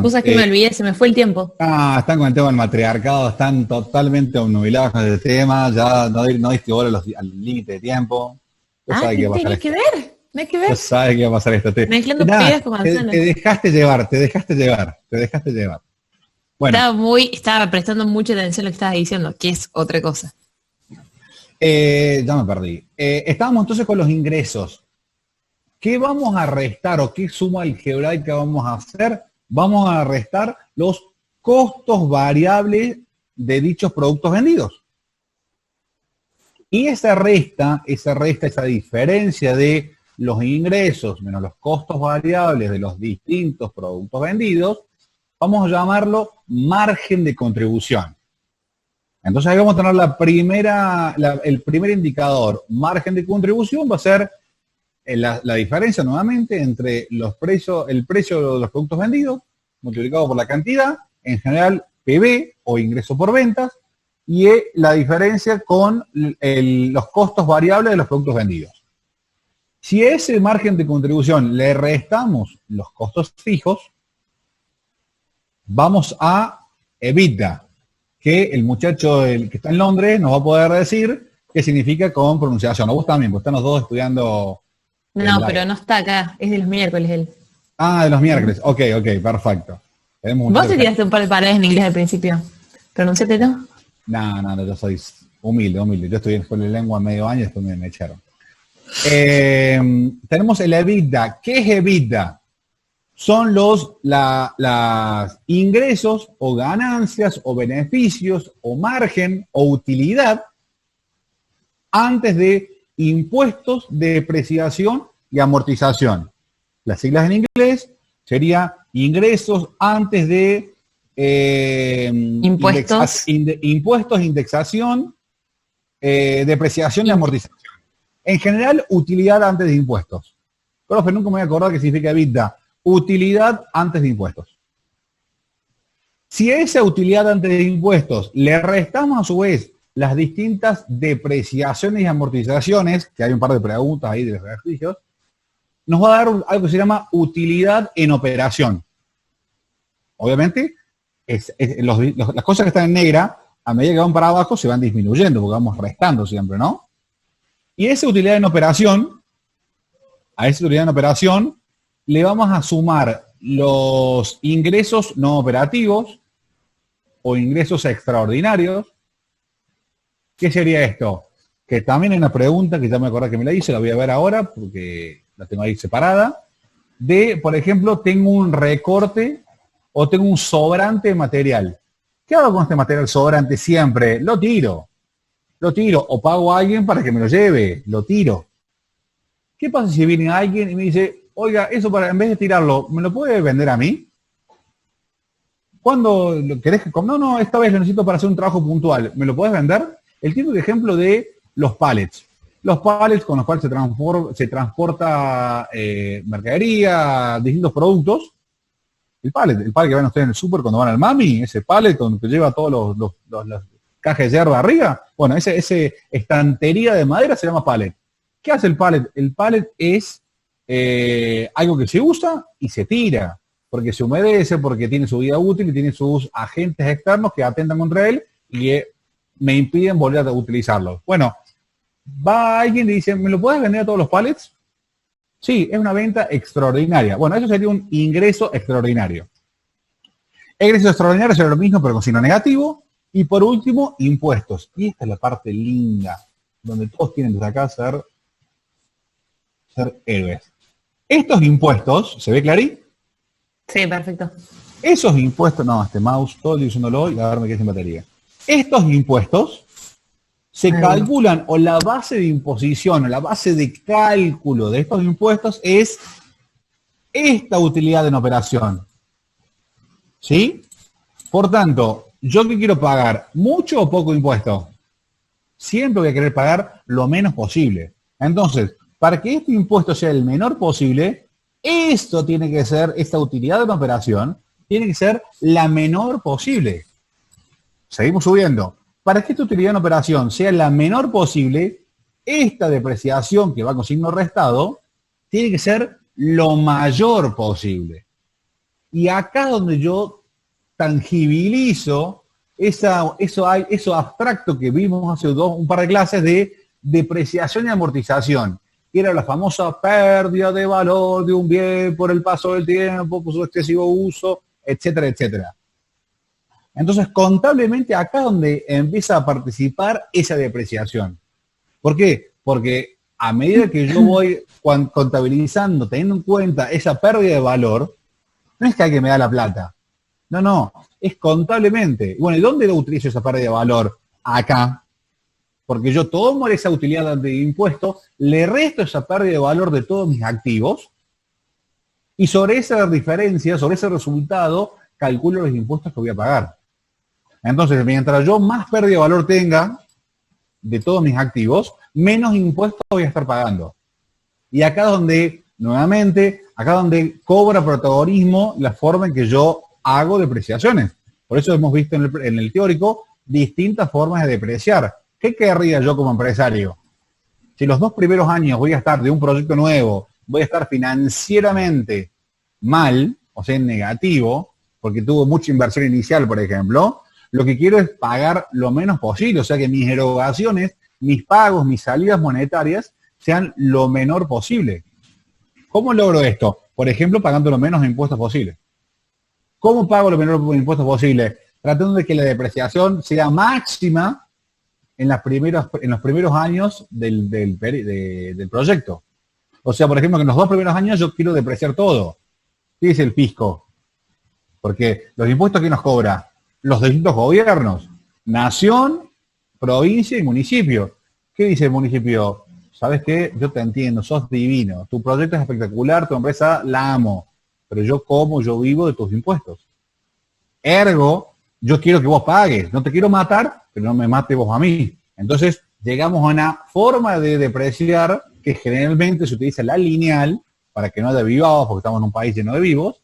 Cosas que me olvidé, se me fue el tiempo. Están con el tema del matriarcado, están totalmente obnubilados con el tema, ya no diste bola al límite de tiempo. Tú sabes qué va a pasar tiene esto. que ver, no hay que ver. Tú sabes qué va a pasar esto. Mezclando peras con manzanas. Te dejaste llevar. Bueno. Estaba prestando mucha atención a lo que estabas diciendo, que es otra cosa. Ya me perdí. Estábamos entonces con los ingresos. ¿Qué vamos a restar o qué suma algebraica vamos a hacer? Vamos a restar los costos variables de dichos productos vendidos. Y esa diferencia de los ingresos menos los costos variables de los distintos productos vendidos, vamos a llamarlo margen de contribución. Entonces ahí vamos a tener el primer indicador, margen de contribución, va a ser la diferencia nuevamente entre el precio de los productos vendidos multiplicado por la cantidad, en general PV o ingreso por ventas, y la diferencia con los costos variables de los productos vendidos. Si a ese margen de contribución le restamos los costos fijos, vamos a EBITDA, que el muchacho que está en Londres nos va a poder decir qué significa con pronunciación. A vos también, porque están los dos estudiando. No, pero no está acá, es de los miércoles él. De los miércoles. Ok, perfecto. Vos te tiraste un par de palabras en inglés al principio. Pronunciate, ¿no? No, yo soy humilde. Yo estudié en escuela de lengua medio año y después me echaron. Tenemos el EBITDA. ¿Qué es EBITDA? Son los ingresos o ganancias o beneficios o margen o utilidad antes de impuestos, depreciación y amortización. Las siglas en inglés sería ingresos antes de impuestos, indexación, depreciación y amortización. En general, utilidad antes de impuestos. Profe, nunca me voy a acordar qué significa EBITDA. Utilidad antes de impuestos. Si a esa utilidad antes de impuestos le restamos a su vez las distintas depreciaciones y amortizaciones, que hay un par de preguntas ahí de los ejercicios, nos va a dar algo que se llama utilidad en operación. Obviamente, las cosas que están en negra, a medida que van para abajo, se van disminuyendo, porque vamos restando siempre, ¿no? Y a esa utilidad en operación, le vamos a sumar los ingresos no operativos o ingresos extraordinarios. ¿Qué sería esto? Que también hay una pregunta que ya me acordé que me la hice, la voy a ver ahora porque la tengo ahí separada. Por ejemplo, tengo un recorte o tengo un sobrante de material. ¿Qué hago con este material sobrante siempre? Lo tiro. O pago a alguien para que me lo lleve. Lo tiro. ¿Qué pasa si viene alguien y me dice, oiga, eso en vez de tirarlo, ¿me lo puede vender a mí? ¿Cuándo querés que no, esta vez lo necesito para hacer un trabajo puntual? ¿Me lo puedes vender? El típico ejemplo de los pallets. Los pallets con los cuales se transporta mercadería, distintos productos. El pallet que ven ustedes en el súper cuando van al Mami, ese pallet que lleva todos las cajas de hierba arriba. Bueno, ese estantería de madera se llama pallet. ¿Qué hace el pallet? El pallet es algo que se usa y se tira, porque se humedece, porque tiene su vida útil y tiene sus agentes externos que atentan contra él y me impiden volver a utilizarlo. Bueno, va alguien y dice, ¿me lo puedes vender a todos los pallets? Sí, es una venta extraordinaria. Bueno, eso sería un ingreso extraordinario. Ingreso extraordinario sería lo mismo, pero con signo negativo. Y por último, impuestos. Y esta es la parte linda, donde todos tienen que acá ser héroes. Estos impuestos, ¿se ve clarí? Sí, perfecto. Esos impuestos, este mouse, todo el día usándolo y a ver me quedé sin batería. Estos impuestos se calculan, o la base de imposición, o la base de cálculo de estos impuestos es esta utilidad en operación. ¿Sí? Por tanto, ¿yo qué quiero pagar? ¿Mucho o poco impuesto? Siempre voy a querer pagar lo menos posible. Entonces, para que este impuesto sea el menor posible, esta utilidad en operación, tiene que ser la menor posible. Seguimos subiendo. Para que esta utilidad en operación sea la menor posible, esta depreciación que va con signo restado, tiene que ser lo mayor posible. Y acá es donde yo tangibilizo eso abstracto que vimos hace un par de clases de depreciación y amortización, que era la famosa pérdida de valor de un bien por el paso del tiempo, por su excesivo uso, etcétera, etcétera. Entonces, contablemente acá es donde empieza a participar esa depreciación. ¿Por qué? Porque a medida que yo voy contabilizando, teniendo en cuenta esa pérdida de valor, no es que alguien me da la plata. No, es contablemente. Bueno, ¿y dónde lo utilizo esa pérdida de valor? Acá. Porque yo tomo esa utilidad de impuesto, le resto esa pérdida de valor de todos mis activos y sobre esa diferencia, sobre ese resultado, calculo los impuestos que voy a pagar. Entonces, mientras yo más pérdida de valor tenga de todos mis activos, menos impuestos voy a estar pagando. Y acá donde, nuevamente, acá donde cobra protagonismo la forma en que yo hago depreciaciones. Por eso hemos visto en el teórico distintas formas de depreciar. ¿Qué querría yo como empresario? Si los 2 primeros años voy a estar de un proyecto nuevo, voy a estar financieramente mal, o sea, en negativo, porque tuvo mucha inversión inicial, por ejemplo, lo que quiero es pagar lo menos posible, o sea, que mis erogaciones, mis pagos, mis salidas monetarias sean lo menor posible. ¿Cómo logro esto? Por ejemplo, pagando lo menos impuestos posible. ¿Cómo pago lo menor impuestos posible? Tratando de que la depreciación sea máxima en los primeros años del proyecto. O sea, por ejemplo, que en los 2 primeros años yo quiero depreciar todo. ¿Qué dice el fisco? Porque los impuestos que nos cobra los distintos gobiernos, nación, provincia y municipio. ¿Qué dice el municipio? ¿Sabes qué? Yo te entiendo, sos divino, tu proyecto es espectacular, tu empresa la amo, pero yo vivo de tus impuestos. Ergo, yo quiero que vos pagues, no te quiero matar, pero no me mate vos a mí. Entonces, llegamos a una forma de depreciar que generalmente se utiliza la lineal para que no haya vivados, porque estamos en un país lleno de vivos.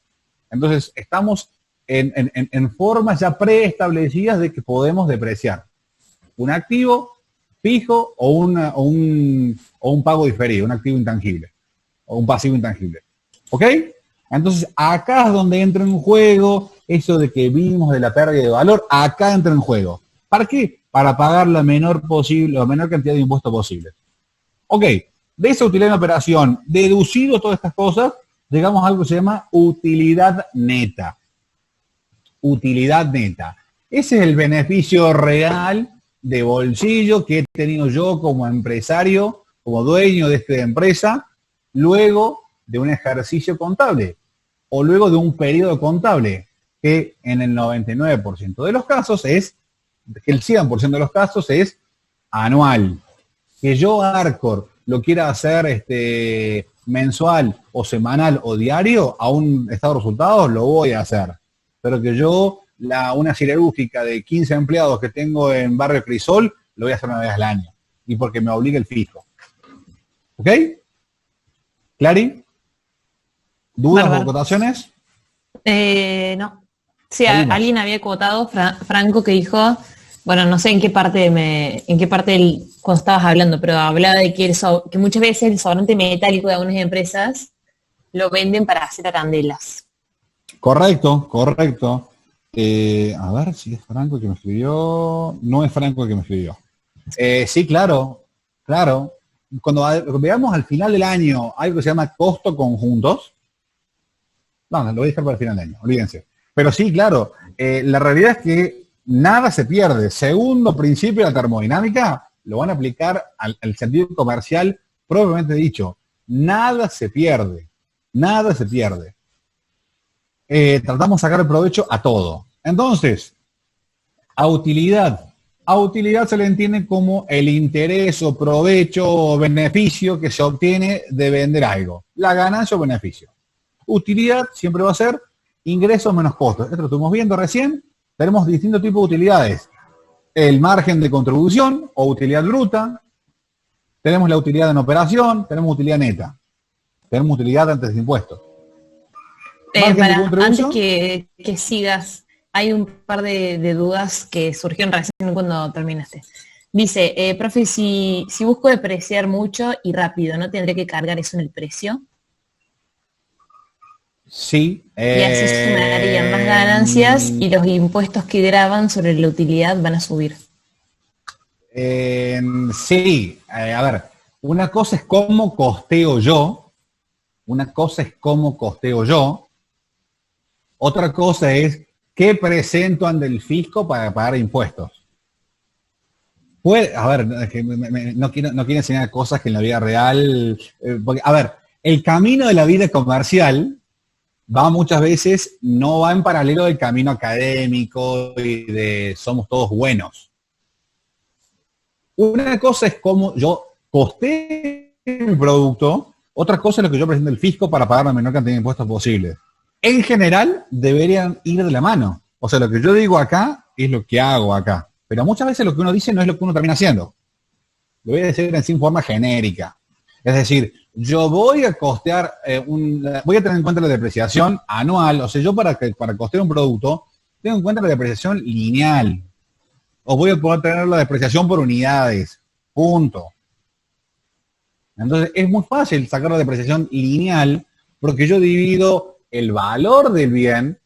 Entonces, estamos en formas ya preestablecidas de que podemos depreciar un activo fijo o un pago diferido, un activo intangible o un pasivo intangible. ¿Ok? Entonces, acá es donde entra en juego eso de que vimos de la pérdida de valor, acá entra en juego. ¿Para qué? Para pagar la menor cantidad de impuestos posible. Ok, de esa utilidad de operación, deducido todas estas cosas, llegamos a algo que se llama utilidad neta. Utilidad neta. Ese es el beneficio real de bolsillo que he tenido yo como empresario, como dueño de esta empresa, luego de un ejercicio contable o luego de un periodo contable, que en el 99% de los casos que el 100% de los casos es anual. Que yo, Arcor, lo quiera hacer mensual o semanal o diario, a un estado de resultados lo voy a hacer. Pero que yo, una siderúrgica de 15 empleados que tengo en Barrio Crisol, lo voy a hacer una vez al año. Y porque me obliga el fisco. ¿Ok? ¿Clari? ¿Dudas o acotaciones? No. Sí, alguien había acotado, Franco, que dijo, bueno, no sé en qué parte cuando estabas hablando, pero hablaba de que muchas veces el sobrante metálico de algunas empresas lo venden para hacer arandelas. Correcto. A ver si es Franco el que me escribió. No es Franco el que me escribió. Sí, claro. Cuando veamos al final del año algo que se llama costo conjuntos, no, lo voy a dejar para el final del año, olvídense. Pero sí, claro, la realidad es que nada se pierde. Segundo principio de la termodinámica, lo van a aplicar al sentido comercial propiamente dicho. Nada se pierde. Tratamos de sacar el provecho a todo. Entonces, a utilidad se le entiende como el interés o provecho o beneficio que se obtiene de vender algo. La ganancia o beneficio. Utilidad siempre va a ser ingresos menos costos. Esto lo estuvimos viendo recién. Tenemos distintos tipos de utilidades. El margen de contribución o utilidad bruta. Tenemos la utilidad en operación. Tenemos utilidad neta. Tenemos utilidad antes de impuestos. Antes que sigas, hay un par de dudas que surgieron recién cuando terminaste. Dice, profe, si busco depreciar mucho y rápido, ¿no tendré que cargar eso en el precio? Sí. Y así sumarían más ganancias y los impuestos que graban sobre la utilidad van a subir. Sí. A ver, una cosa es cómo costeo yo, una cosa es cómo costeo yo, otra cosa es qué presento ante el fisco para pagar impuestos. Puede, a ver, es que no quiero enseñar cosas que en la vida real, porque, a ver, el camino de la vida comercial va muchas veces, no va en paralelo del camino académico y de somos todos buenos. Una cosa es cómo yo costeo mi producto, otra cosa es lo que yo presento al fisco para pagar la menor cantidad de impuestos posible. En general, deberían ir de la mano. O sea, lo que yo digo acá es lo que hago acá. Pero muchas veces lo que uno dice no es lo que uno termina haciendo. Lo voy a decir en sí en forma genérica. Es decir, yo voy a costear, voy a tener en cuenta la depreciación anual. O sea, yo para costear un producto, tengo en cuenta la depreciación lineal. O voy a poder tener la depreciación por unidades. Punto. Entonces, es muy fácil sacar la depreciación lineal porque yo divido el valor del bien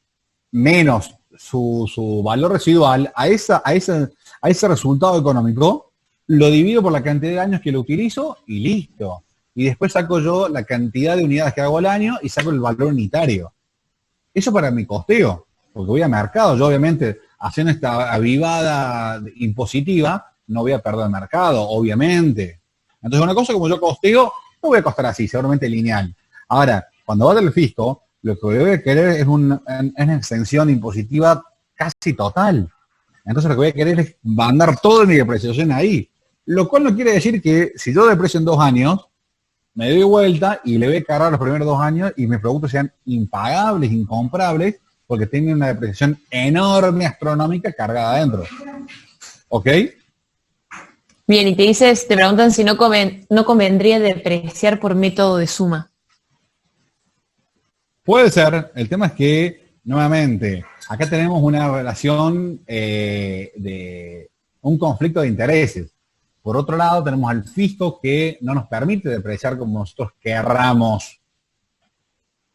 menos su valor residual a ese resultado económico, lo divido por la cantidad de años que lo utilizo y listo. Y después saco yo la cantidad de unidades que hago al año y saco el valor unitario. Eso para mi costeo, porque voy a mercado. Yo obviamente, haciendo esta avivada impositiva, no voy a perder el mercado, obviamente. Entonces una cosa como yo costeo, no voy a costar así, seguramente lineal. Ahora, cuando va del fisco, lo que voy a querer es una extensión impositiva casi total. Entonces lo que voy a querer es mandar toda mi depreciación ahí. Lo cual no quiere decir que si yo deprecio en 2 años, me doy vuelta y le voy a cargar los primeros 2 años y mis productos sean impagables, incomprables, porque tienen una depreciación enorme, astronómica, cargada adentro. ¿Ok? Bien, y te preguntan si no convendría depreciar por método de suma. Puede ser. El tema es que, nuevamente, acá tenemos una relación de un conflicto de intereses. Por otro lado, tenemos al fisco que no nos permite depreciar como nosotros querramos.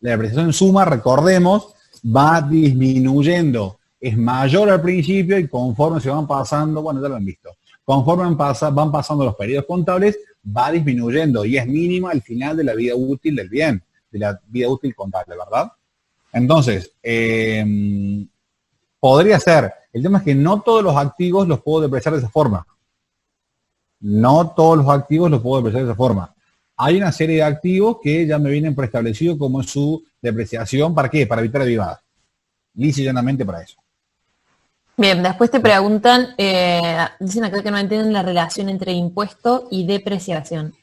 La depreciación en suma, recordemos, va disminuyendo. Es mayor al principio y conforme se van pasando, bueno, ya lo han visto, conforme van pasando los periodos contables, va disminuyendo y es mínima al final de la vida útil del bien, de la vida útil contable, ¿verdad? Entonces, podría ser. El tema es que no todos los activos los puedo depreciar de esa forma. No todos los activos los puedo depreciar de esa forma. Hay una serie de activos que ya me vienen preestablecidos como su depreciación. ¿Para qué? Para evitar avivadas. Lisa y llanamente para eso. Bien, después te preguntan, dicen acá que no entienden la relación entre impuesto y depreciación.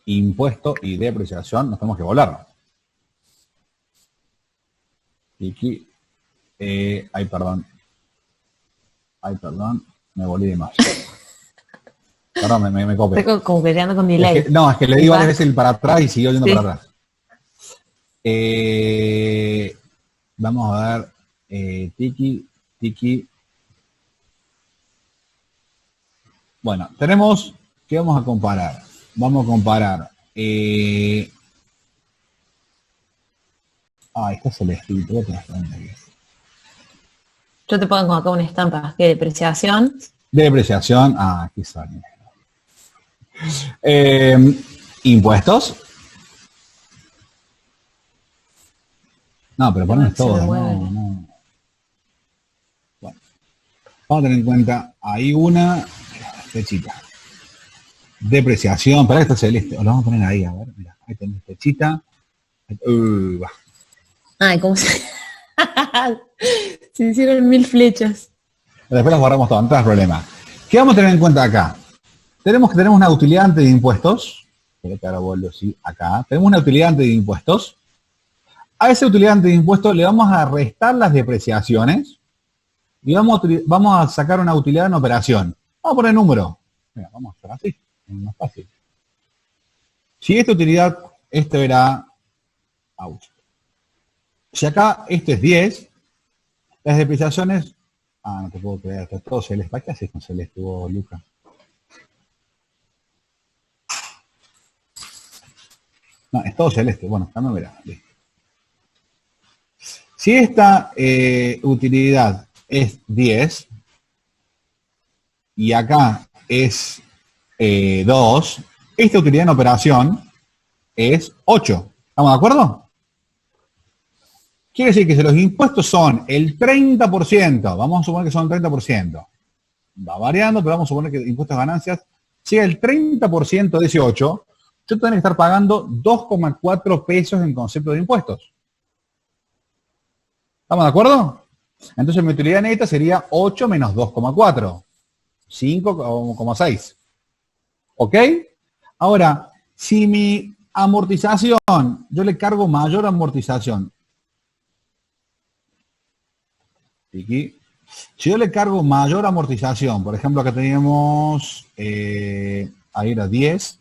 Impuesto y depreciación, nos tenemos que volar. Y aquí, ay, perdón, me volví de más. Perdón, me copé. Estoy como peleando con delay. Es que le di varias veces el para atrás y siguió yendo para atrás. Vamos a ver, tiki. Bueno, tenemos, ¿qué vamos a comparar? Vamos a comparar. Está celestito. Yo te pongo acá una estampa de depreciación. Depreciación, aquí sale. Impuestos. No, pero ponen todo, no. Bueno, vamos a tener en cuenta, hay una flechita. Depreciación, para que está celeste, lo vamos a poner ahí, a ver, mira, ahí tenemos flechita. Ay, ¿cómo se...? Se hicieron 1000 flechas. Después las borramos todas, no tenemos problema. ¿Qué vamos a tener en cuenta acá? Tenemos una utilidad antes de impuestos. Espera que ahora vuelvo así acá. Tenemos una utilidad antes de impuestos. A esa utilidad antes de impuestos le vamos a restar las depreciaciones y vamos a sacar una utilidad en operación. Vamos a poner número. Mira, vamos a hacer así. Es más fácil. Si esta utilidad, esto era... Si acá esto es 10, las depreciaciones... no te puedo creer, esto es todo celeste. ¿Para qué haces con celeste vos, Luca? No, es todo celeste. Bueno, acá no verá. Listo. Si esta utilidad es 10 y acá es 2, esta utilidad en operación es 8. ¿Estamos de acuerdo? Quiere decir que si los impuestos son el 30%, vamos a suponer que son el 30%, va variando, pero vamos a suponer que impuestos a ganancias llega el 30% de ese 8, yo tendré que estar pagando 2,4 pesos en concepto de impuestos. ¿Estamos de acuerdo? Entonces mi utilidad neta sería 8 menos 2,4. 5,6. ¿Ok? Ahora, si mi amortización, yo le cargo mayor amortización. Aquí. Si yo le cargo mayor amortización, por ejemplo, acá teníamos, ahí era 10,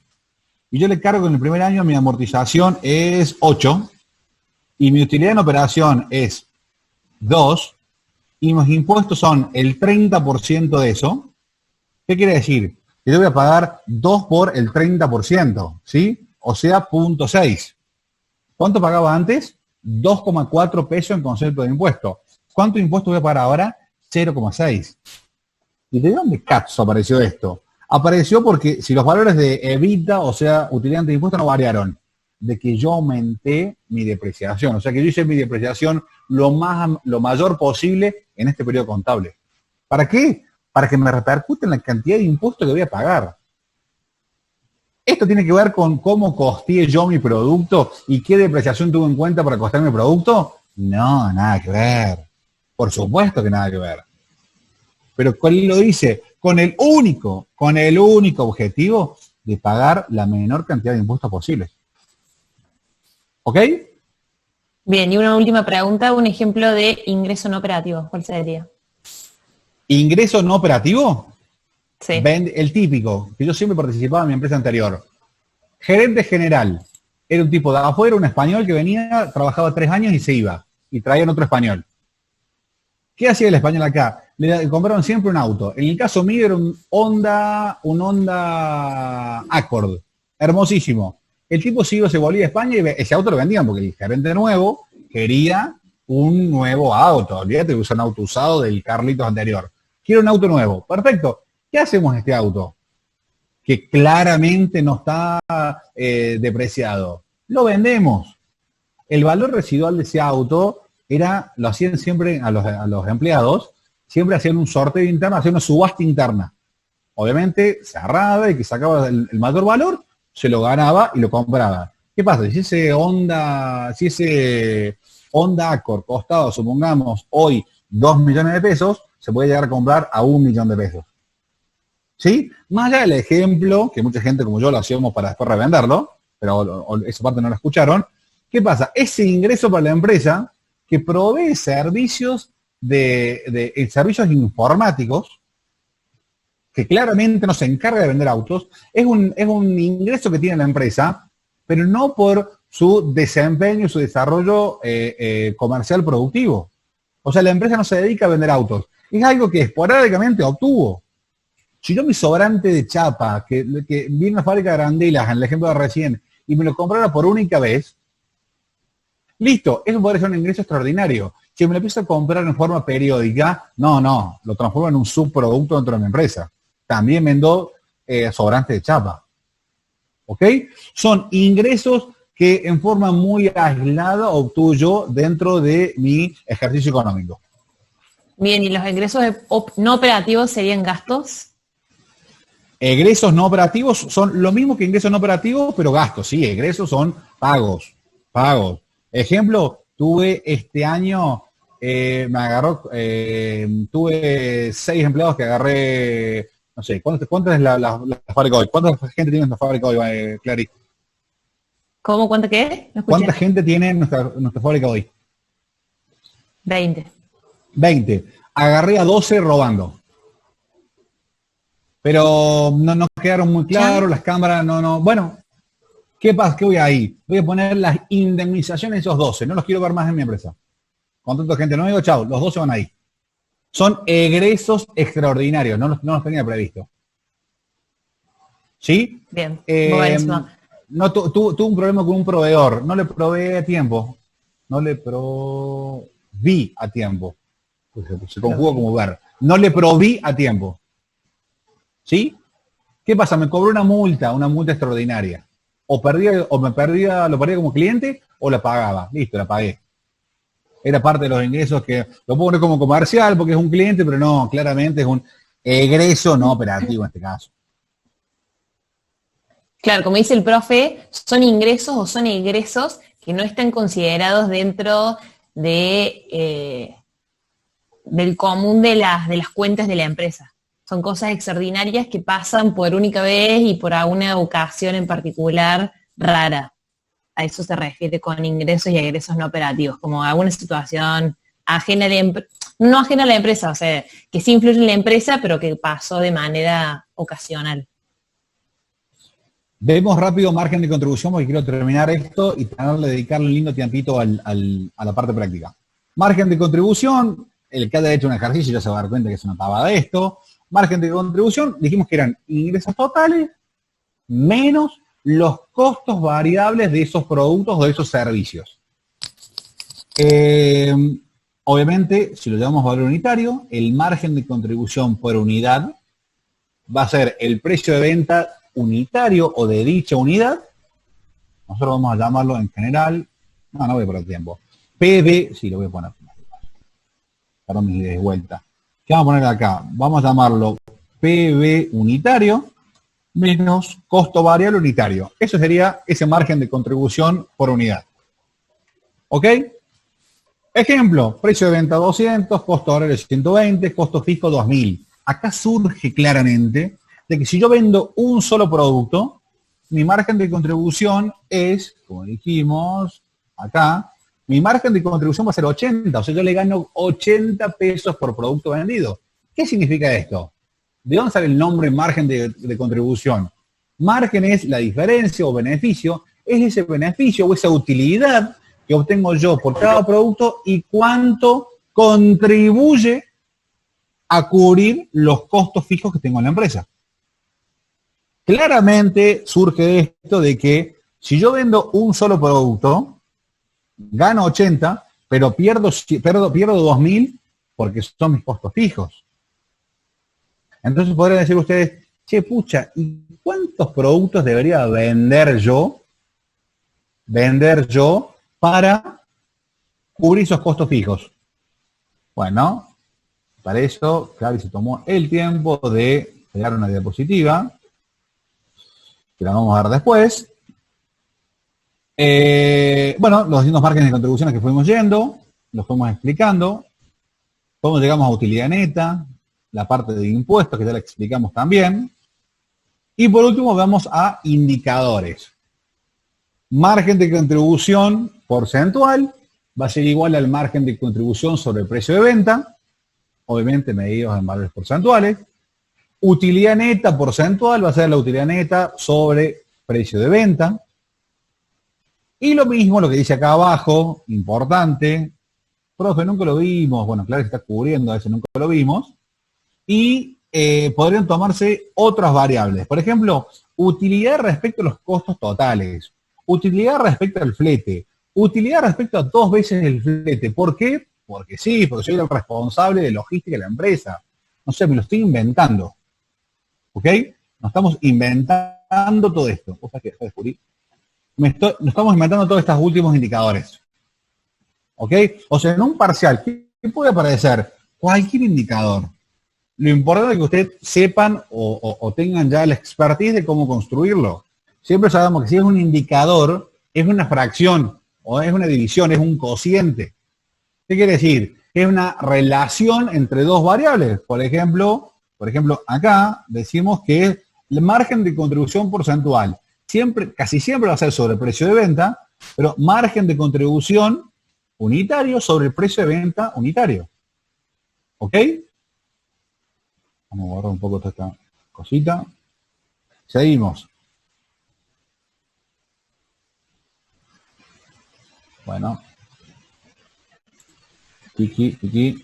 y yo le cargo en el primer año mi amortización es 8, y mi utilidad en operación es 2, y mis impuestos son el 30% de eso, ¿qué quiere decir? Que yo voy a pagar 2 por el 30%, ¿sí? O sea, 0,6. ¿Cuánto pagaba antes? 2,4 pesos en concepto de impuesto. ¿Cuánto impuesto voy a pagar ahora? 0,6. ¿Y de dónde cazzo apareció esto? Apareció porque si los valores de EBITDA, o sea, utilidad de impuesto, no variaron, de que yo aumenté mi depreciación. O sea, que yo hice mi depreciación lo mayor posible en este periodo contable. ¿Para qué? Para que me repercute en la cantidad de impuestos que voy a pagar. ¿Esto tiene que ver con cómo costeé yo mi producto y qué depreciación tuve en cuenta para costear mi producto? No, nada que ver. Por supuesto que nada que ver. Pero ¿cuál lo dice? Con el único objetivo de pagar la menor cantidad de impuestos posibles. ¿Ok? Bien, y una última pregunta, un ejemplo de ingreso no operativo, ¿cuál sería? ¿Ingreso no operativo? Sí. El típico, que yo siempre participaba en mi empresa anterior. Gerente general. Era un tipo de afuera, un español que venía, trabajaba 3 años y se iba. Y traían otro español. ¿Qué hacía el español acá? Le compraron siempre un auto. En el caso mío era un Honda Accord. Hermosísimo. El tipo se volvía a España y ese auto lo vendían porque el gerente nuevo quería un nuevo auto. Olvídate que usa un auto usado del Carlitos anterior. Quiero un auto nuevo. Perfecto. ¿Qué hacemos en este auto? Que claramente no está depreciado. Lo vendemos. El valor residual de ese auto lo hacían siempre a los empleados, siempre hacían un sorteo interno, hacían una subasta interna. Obviamente cerrada y que sacaba el mayor valor, se lo ganaba y lo compraba. ¿Qué pasa? Si ese Honda Accord costado, supongamos, hoy 2 millones de pesos, se puede llegar a comprar a 1 millón de pesos. ¿Sí? Más allá del ejemplo, que mucha gente como yo lo hacíamos para después revenderlo, pero esa parte no la escucharon. ¿Qué pasa? Ese ingreso para la empresa que provee servicios servicios informáticos, que claramente no se encarga de vender autos, es un ingreso que tiene la empresa, pero no por su desempeño y su desarrollo comercial productivo. O sea, la empresa no se dedica a vender autos. Es algo que esporádicamente obtuvo. Si yo mi sobrante de chapa, que viene una fábrica de arandelas, en el ejemplo de recién, y me lo comprara por única vez, listo, eso podría ser un ingreso extraordinario. Si me lo empiezo a comprar en forma periódica, no, lo transformo en un subproducto dentro de mi empresa. También vendo sobrante de chapa. ¿Ok? Son ingresos que en forma muy aislada obtuvo yo dentro de mi ejercicio económico. Bien, ¿y los ingresos no operativos serían gastos? Egresos no operativos son lo mismo que ingresos no operativos, pero gastos, sí, egresos son pagos. Ejemplo, tuve este año, tuve 6 empleados que agarré, no sé, ¿cuántas es la fábrica hoy? ¿Cuánta gente tiene nuestra fábrica hoy, Clary? ¿Cómo? ¿Cuánta qué? No escuché. ¿Cuánta gente tiene nuestra fábrica hoy? 20. 20. Agarré a 12 robando. Pero no quedaron muy claros, las cámaras no. Bueno, ¿qué pasa? ¿Qué voy ahí? Voy a poner las indemnizaciones de esos 12. No los quiero ver más en mi empresa. Con tanta gente no digo, chao, los 12 van ahí. Son egresos extraordinarios, no los tenía previsto. ¿Sí? Bien, buenísimo. no tuvo un problema con un proveedor, no le proveí a tiempo, no le proví a tiempo, pues se conjuga como ver, no le proví a tiempo, ¿sí? ¿Qué pasa? Me cobró una multa extraordinaria, lo perdía como cliente o la pagaba, listo, la pagué. Era parte de los ingresos que lo puedo poner como comercial porque es un cliente, pero no, claramente es un egreso no operativo en este caso. Claro, como dice el profe, son ingresos o son egresos que no están considerados dentro de, del común de las cuentas de la empresa. Son cosas extraordinarias que pasan por única vez y por alguna ocasión en particular rara. A eso se refiere con ingresos y egresos no operativos, como alguna situación ajena no ajena a la empresa, o sea, que sí influye en la empresa, pero que pasó de manera ocasional. Vemos rápido margen de contribución porque quiero terminar esto y dedicarle un lindo tiempito a la parte práctica. Margen de contribución, el que haya hecho un ejercicio ya se va a dar cuenta que es una pavada esto. Margen de contribución, dijimos que eran ingresos totales menos los costos variables de esos productos o de esos servicios. Obviamente, si lo llamamos valor unitario, el margen de contribución por unidad va a ser el precio de venta unitario o de dicha unidad. Nosotros vamos a llamarlo en general, no voy por el tiempo. PB, sí, lo voy a poner. Perdón, mi de vuelta. ¿Qué vamos a poner acá? Vamos a llamarlo PB unitario menos costo variable unitario. Eso sería ese margen de contribución por unidad. ¿Ok? Ejemplo, precio de venta 200, costo variable 120, costo fijo 2000. Acá surge claramente de que si yo vendo un solo producto, mi margen de contribución es, como dijimos acá, mi margen de contribución va a ser 80, o sea, yo le gano 80 pesos por producto vendido. ¿Qué significa esto? ¿De dónde sale el nombre margen de contribución? Margen es la diferencia o beneficio, es ese beneficio o esa utilidad que obtengo yo por cada producto y cuánto contribuye a cubrir los costos fijos que tengo en la empresa. Claramente surge esto de que si yo vendo un solo producto, gano 80, pero pierdo 2000 porque son mis costos fijos. Entonces podrían decir ustedes, che, pucha, ¿y cuántos productos debería vender yo para cubrir esos costos fijos? Bueno, para eso, Clary se tomó el tiempo de crear una diapositiva, que la vamos a ver después. Bueno, los distintos márgenes de contribuciones que fuimos yendo, los fuimos explicando, cómo llegamos a utilidad neta, la parte de impuestos, que ya la explicamos también. Y por último vamos a indicadores. Margen de contribución porcentual va a ser igual al margen de contribución sobre el precio de venta, obviamente medidos en valores porcentuales. Utilidad neta porcentual va a ser la utilidad neta sobre precio de venta. Y lo mismo, lo que dice acá abajo, importante, profe, nunca lo vimos, bueno, claro que está cubriendo, a veces nunca lo vimos, y podrían tomarse otras variables. Por ejemplo, utilidad respecto a los costos totales, utilidad respecto al flete, utilidad respecto a 2 veces el flete. ¿Por qué? Porque sí, porque soy el responsable de logística de la empresa. No sé, me lo estoy inventando. ¿Ok? Nos estamos inventando todo esto. ¿Vos qué descubrí? Nos estamos inventando todos estos últimos indicadores. ¿Ok? O sea, en un parcial, ¿qué puede aparecer? Cualquier indicador. Lo importante es que ustedes sepan o tengan ya la expertise de cómo construirlo. Siempre sabemos que si es un indicador, es una fracción, o es una división, es un cociente. ¿Qué quiere decir? Es una relación entre dos variables. Por ejemplo, acá decimos que es el margen de contribución porcentual. Casi siempre va a ser sobre el precio de venta, pero margen de contribución unitario sobre el precio de venta unitario. ¿Ok? Vamos a borrar un poco toda esta cosita. Seguimos. Bueno. Tiki.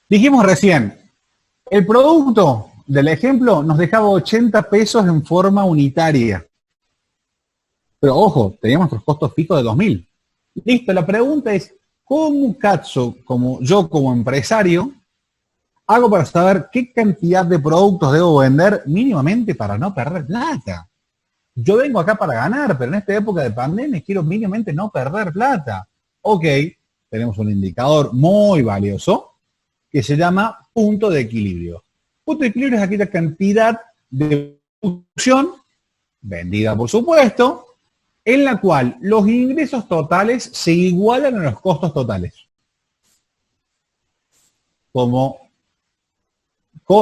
Dijimos recién, el producto del ejemplo nos dejaba 80 pesos en forma unitaria. Pero ojo, teníamos nuestros costos fijos de 2.000. Listo, la pregunta es, ¿cómo cazzo, yo como empresario, hago para saber qué cantidad de productos debo vender mínimamente para no perder plata? Yo vengo acá para ganar, pero en esta época de pandemia quiero mínimamente no perder plata. Ok, tenemos un indicador muy valioso que se llama punto de equilibrio. Punto de equilibrio es aquella cantidad de producción, vendida por supuesto, en la cual los ingresos totales se igualan a los costos totales. Como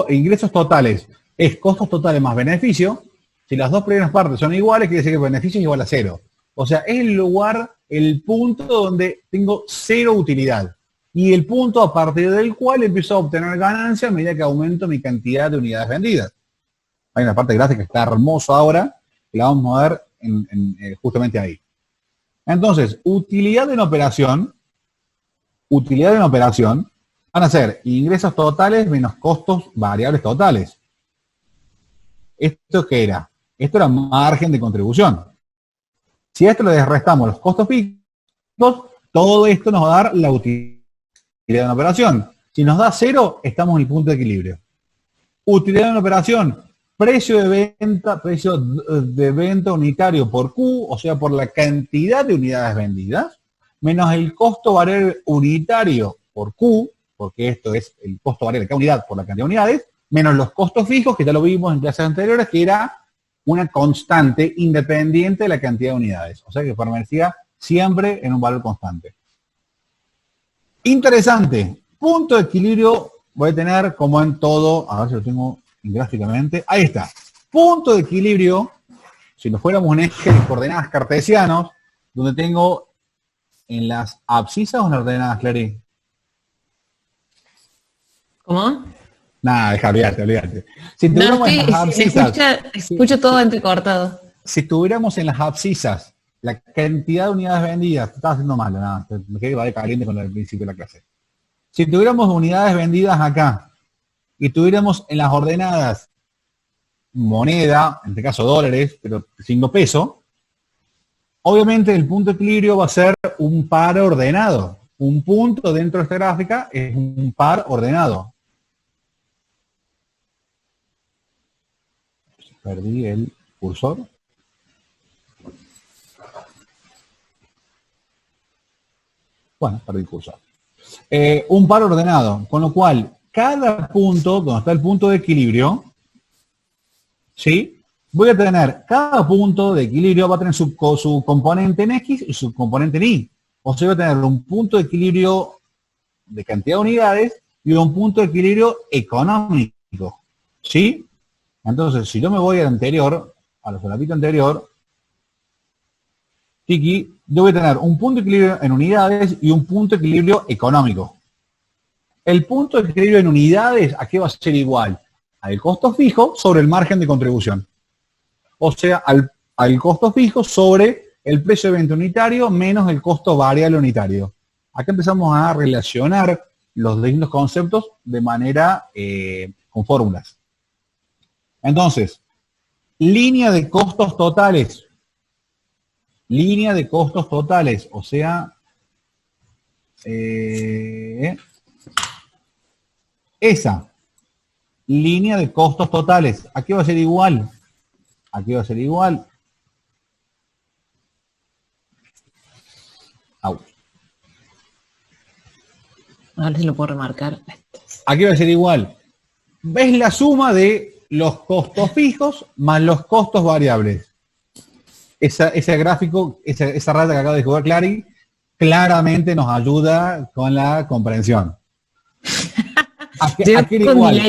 ingresos totales es costos totales más beneficio, si las dos primeras partes son iguales, quiere decir que el beneficio es igual a cero. O sea, es el lugar, el punto donde tengo cero utilidad. Y el punto a partir del cual empiezo a obtener ganancia a medida que aumento mi cantidad de unidades vendidas. Hay una parte gráfica que está hermosa ahora, que la vamos a ver justamente ahí. Entonces, utilidad en operación van a ser ingresos totales menos costos variables totales. ¿Esto qué era? Esto era margen de contribución. Si a esto le restamos los costos fijos, todo esto nos va a dar la utilidad en operación. Si nos da cero, estamos en el punto de equilibrio. Utilidad en operación, precio de venta unitario por Q, o sea, por la cantidad de unidades vendidas, menos el costo variable unitario por Q, porque esto es el costo variable de cada unidad por la cantidad de unidades, menos los costos fijos, que ya lo vimos en clases anteriores, que era una constante independiente de la cantidad de unidades. O sea que permanecía siempre en un valor constante. Interesante. Punto de equilibrio voy a tener como en todo, a ver si lo tengo gráficamente. Ahí está. Punto de equilibrio, si nos fuéramos un eje de coordenadas cartesianos, donde tengo en las abscisas o en las ordenadas, Clary. ¿Cómo? Nada, deja, olvídate. Si No, tuviéramos en las abscisas, escucho todo entrecortado. si tuviéramos en las abscisas la cantidad de unidades vendidas, te estaba haciendo mal, nada, me quedé de caliente con el principio de la clase. Si tuviéramos unidades vendidas acá y tuviéramos en las ordenadas moneda, en este caso dólares, pero signo peso, obviamente el punto de equilibrio va a ser un par ordenado. Un punto dentro de esta gráfica es un par ordenado. Perdí el cursor. Bueno, perdí el cursor. Un par ordenado, con lo cual cada punto, donde está el punto de equilibrio, ¿sí? Voy a tener, cada punto de equilibrio va a tener su componente en X y su componente en Y. O sea, voy a tener un punto de equilibrio de cantidad de unidades y un punto de equilibrio económico, ¿sí? Entonces, si yo me voy al anterior, a la solapita anterior, Tiki, yo voy a tener un punto de equilibrio en unidades y un punto de equilibrio económico. El punto de equilibrio en unidades, ¿a qué va a ser igual? Al costo fijo sobre el margen de contribución. O sea, al costo fijo sobre el precio de venta unitario menos el costo variable unitario. Acá empezamos a relacionar los distintos conceptos de manera con fórmulas. Entonces, línea de costos totales. Línea de costos totales, o sea, esa línea de costos totales, ¿a qué va a ser igual? Aquí va a ser igual. A ver si lo puedo remarcar. Aquí va a ser igual. ¿Ves la suma de los costos fijos más los costos variables? Ese gráfico, esa raya que acaba de jugar Clary, claramente nos ayuda con la comprensión. Aquí era igual.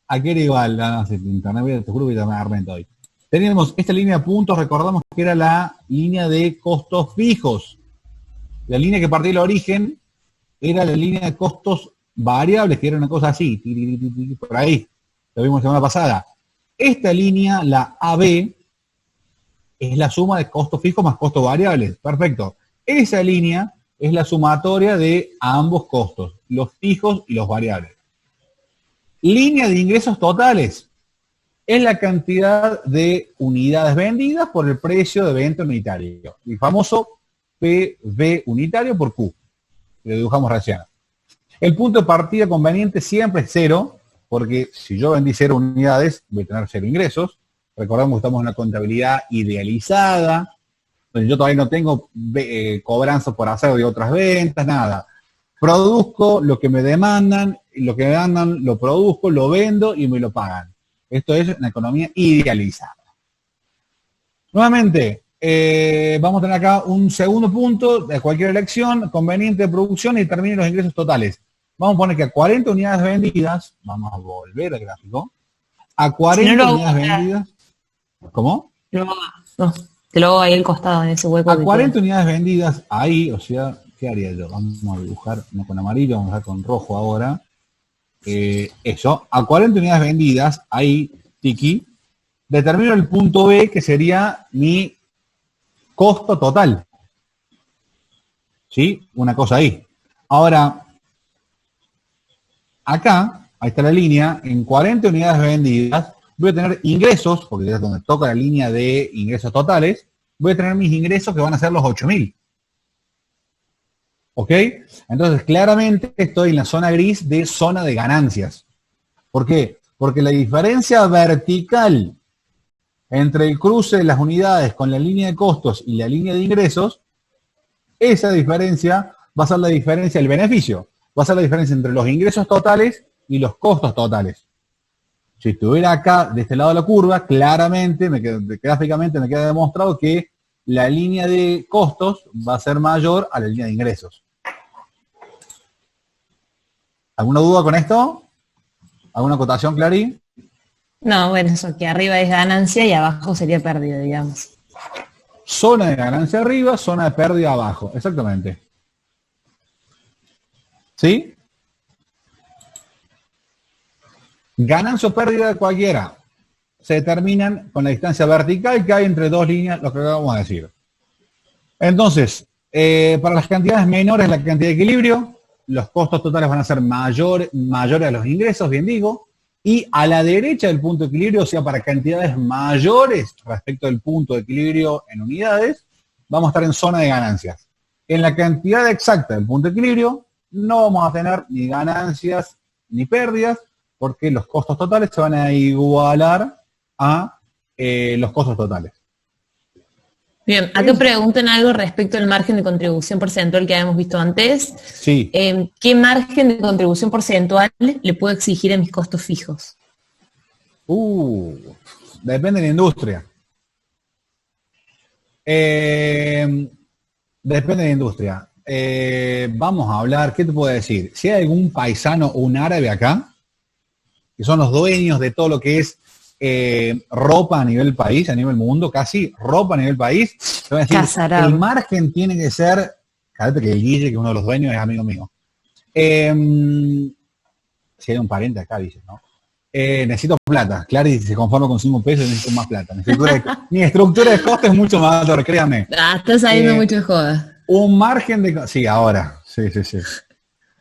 Aquí era igual. No, sé, internet, te juro que ya me arrento hoy. Teníamos esta línea de puntos, recordamos que era la línea de costos fijos. La línea que partía del origen era la línea de costos variables, que era una cosa así, por ahí. Lo vimos la semana pasada. Esta línea, la AB, es la suma de costos fijos más costos variables. Perfecto. Esa línea es la sumatoria de ambos costos, los fijos y los variables. Línea de ingresos totales. es la cantidad de unidades vendidas por el precio de venta unitario. El famoso PV unitario por Q, que lo dibujamos recién. El punto de partida conveniente siempre es 0, porque si yo vendí 0 unidades, voy a tener 0 ingresos. Recordemos que estamos en una contabilidad idealizada, donde yo todavía no tengo cobranza por hacer de otras ventas, nada. Produzco lo que me demandan, lo que me demandan lo produzco, lo vendo y me lo pagan. Esto es una economía idealizada. Nuevamente, vamos a tener acá un segundo punto de cualquier elección, conveniente de producción y determine los ingresos totales. Vamos a poner que a 40 unidades vendidas, vamos a volver al gráfico, a 40 si no unidades vendidas. ¿Cómo? No, te lo hago ahí al costado, en ese hueco. A 40 unidades vendidas, ahí, o sea, ¿qué haría yo? Vamos a dibujar, no con amarillo, vamos a dibujar con rojo ahora. Eso, a 40 unidades vendidas, ahí, tiki, determino el punto B, que sería mi costo total. ¿Sí? Una cosa ahí. Ahora, acá, ahí está la línea, en 40 unidades vendidas, voy a tener ingresos, porque es donde toca la línea de ingresos totales, voy a tener mis ingresos que van a ser los 8.000. ¿Ok? Entonces, claramente estoy en la zona gris de zona de ganancias. ¿Por qué? Porque la diferencia vertical entre el cruce de las unidades con la línea de costos y la línea de ingresos, esa diferencia va a ser la diferencia, el beneficio, va a ser la diferencia entre los ingresos totales y los costos totales. Si estuviera acá, de este lado de la curva, claramente, gráficamente me queda demostrado que la línea de costos va a ser mayor a la línea de ingresos. ¿Alguna duda con esto? ¿Alguna acotación, Clary? No, bueno, eso que arriba es ganancia y abajo sería pérdida, digamos. Zona de ganancia arriba, zona de pérdida abajo, exactamente. ¿Sí? Ganancia o pérdida de cualquiera se determinan con la distancia vertical que hay entre dos líneas, lo que acabamos de decir. Entonces, para las cantidades menores, la cantidad de equilibrio, los costos totales van a ser mayores a los ingresos, bien digo, y a la derecha del punto de equilibrio, o sea, para cantidades mayores respecto del punto de equilibrio en unidades, vamos a estar en zona de ganancias. En la cantidad exacta del punto de equilibrio, no vamos a tener ni ganancias ni pérdidas, porque los costos totales se van a igualar a los costos totales. Bien, acá preguntan algo respecto al margen de contribución porcentual que habíamos visto antes. Sí. ¿Qué margen de contribución porcentual le puedo exigir a mis costos fijos? Depende de la industria. Depende de la industria. Vamos a hablar, ¿qué te puedo decir? Si hay algún paisano o un árabe acá, que son los dueños de todo lo que es ropa a nivel país, a nivel mundo, casi ropa a nivel país, te voy a decir, el margen tiene que ser, cállate que el Guille, que es uno de los dueños, es amigo mío. Si hay un pariente acá, dice, ¿no? Necesito plata. Clary se conforma con 5 pesos y necesito más plata. Mi estructura de costo es mucho mayor, créame. Está saliendo mucho de joda. Un margen de... Sí, ahora. Sí.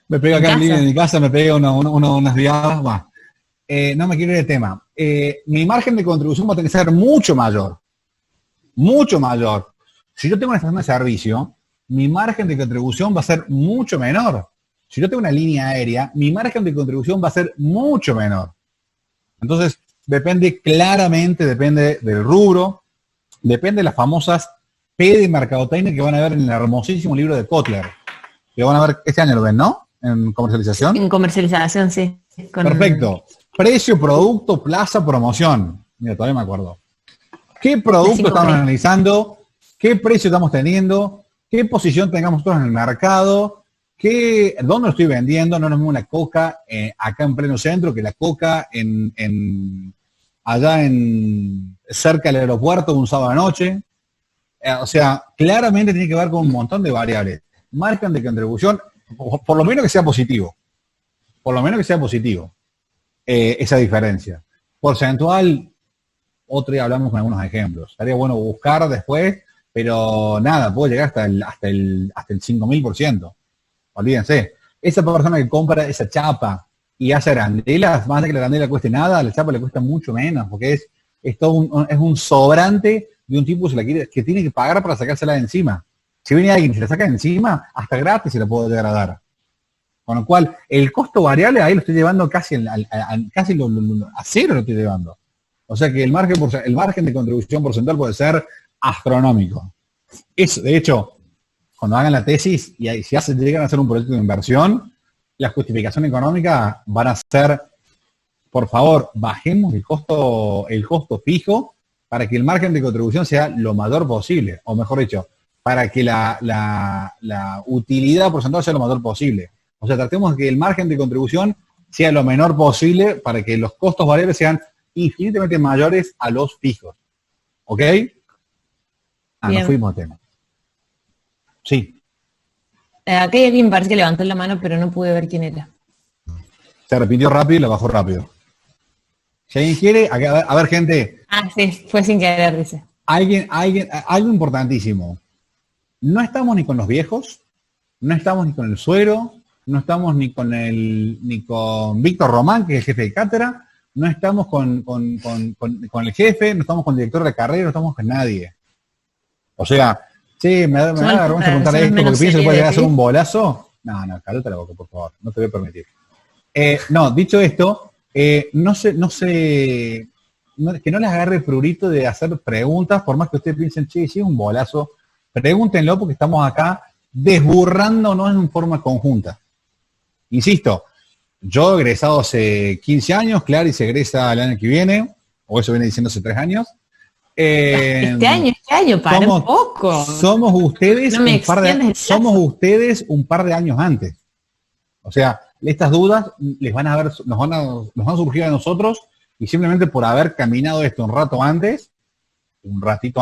Me pega acá en mi casa, me pega unas viadas más. No me quiero ir de tema. Mi margen de contribución va a tener que ser mucho mayor. Mucho mayor. Si yo tengo una estación de servicio, mi margen de contribución va a ser mucho menor. Si yo tengo una línea aérea, mi margen de contribución va a ser mucho menor. Entonces, depende del rubro, depende de las famosas P de mercadotecnia que van a ver en el hermosísimo libro de Kotler. Que van a ver, este año lo ven, ¿no? En comercialización. En comercialización, sí. Perfecto. Precio, producto, plaza, promoción. Mira, todavía me acuerdo. ¿Qué producto estamos analizando? ¿Qué precio estamos teniendo? ¿Qué posición tengamos nosotros en el mercado? ¿Dónde lo estoy vendiendo? No es lo mismo la coca acá en pleno centro que la coca allá cerca del aeropuerto un sábado de noche. O sea, claramente tiene que ver con un montón de variables. Margen de contribución, por lo menos que sea positivo. Por lo menos que sea positivo. Esa diferencia. Porcentual, otro día hablamos con algunos ejemplos. Estaría bueno buscar después, pero nada, puede llegar hasta el 5.000%. Olvídense. Esa persona que compra esa chapa y hace arandelas, más de que la arandela cueste nada, la chapa le cuesta mucho menos, porque es todo es un sobrante de un tipo que tiene que pagar para sacársela de encima. Si viene alguien y se la saca de encima, hasta gratis se la puede llegar a dar. Con lo cual, el costo variable ahí lo estoy llevando casi a cero lo estoy llevando. O sea que el margen de contribución porcentual puede ser astronómico. Eso, de hecho, cuando hagan la tesis y si llegan a hacer un proyecto de inversión, la justificación económica van a ser, por favor, bajemos el costo fijo para que el margen de contribución sea lo mayor posible, o mejor dicho, para que la utilidad porcentual sea lo mayor posible. O sea, tratemos de que el margen de contribución sea lo menor posible para que los costos variables sean infinitamente mayores a los fijos. ¿Ok? Nos fuimos de tema. Sí. Aquí hay alguien parece que levantó la mano, pero no pude ver quién era. Se repitió rápido y la bajó rápido. Si alguien quiere, a ver, gente. Sí, fue sin querer, dice. Algo importantísimo. No estamos ni con los viejos, no estamos ni con el suegro, no estamos ni con Víctor Román, que es el jefe de cátedra, no estamos con el jefe, no estamos con el director de carrera, no estamos con nadie. O sea, sí, me da vergüenza preguntar esto porque pienso que puede llegar a ser un bolazo. No, cállate la boca, por favor, no te voy a permitir. Dicho esto, que no les agarre prurito de hacer preguntas, por más que ustedes piensen, sí, es un bolazo, pregúntenlo porque estamos acá desburrándonos en forma conjunta. Insisto, yo he egresado hace 15 años, Clary se egresa el año que viene, o eso viene diciendo hace 3 años. Este año, para un poco. Somos ustedes un par de años antes. O sea, estas dudas nos van a surgir a nosotros y simplemente por haber caminado esto un ratito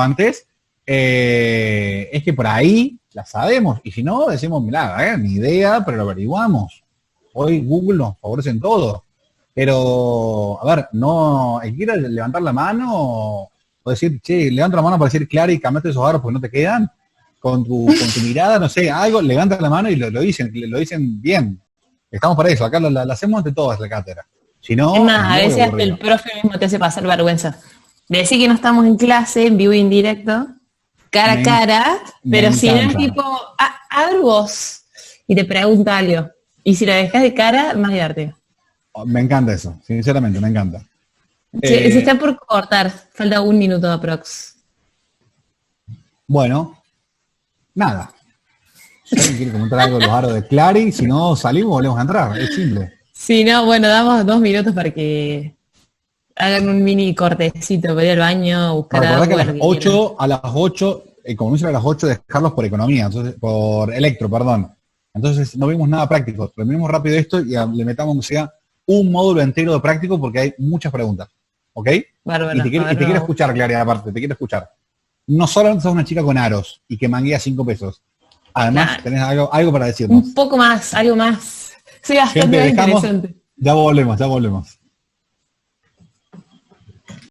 antes, es que por ahí la sabemos. Y si no, decimos, mirá, ni idea, pero lo averiguamos. Hoy Google nos favorece en todo. Pero, a ver, el que quiera levantar la mano o decir, che, levanta la mano para decir, Clary, cambiate esos aros porque no te quedan, con tu mirada, no sé, algo, levanta la mano y lo dicen bien. Estamos para eso, acá lo hacemos de todas la cátedra. Si no, es más, a veces hasta el profe mismo te hace pasar vergüenza. Decir que no estamos en clase, en vivo y en directo, cara a cara, pero si no es tipo, a ver vos, y te pregunta algo. Y si lo dejas de cara, más divertido. Me encanta eso, sinceramente, me encanta. Se está por cortar, falta 1 minuto aprox. Bueno, nada. Si alguien quiere comentar algo de los aros de Clary, si no salimos, volvemos a entrar, es simple. Si no, bueno, damos 2 minutos para que hagan un mini cortecito, para ir al baño, buscar algo. Que a las 8, como me dicen a las 8, dejarlos por economía, entonces, por electro, perdón. Entonces no vimos nada práctico. Terminemos rápido esto y le metamos, que sea, un módulo entero de práctico porque hay muchas preguntas. ¿Ok? Bárbaro, y te quiero escuchar, Clary, aparte, te quiero escuchar. No solamente sos una chica con aros y que manguea 5 pesos. Además, tenés algo para decirnos. Un poco más, algo más. Sí, bastante interesante. Ya volvemos.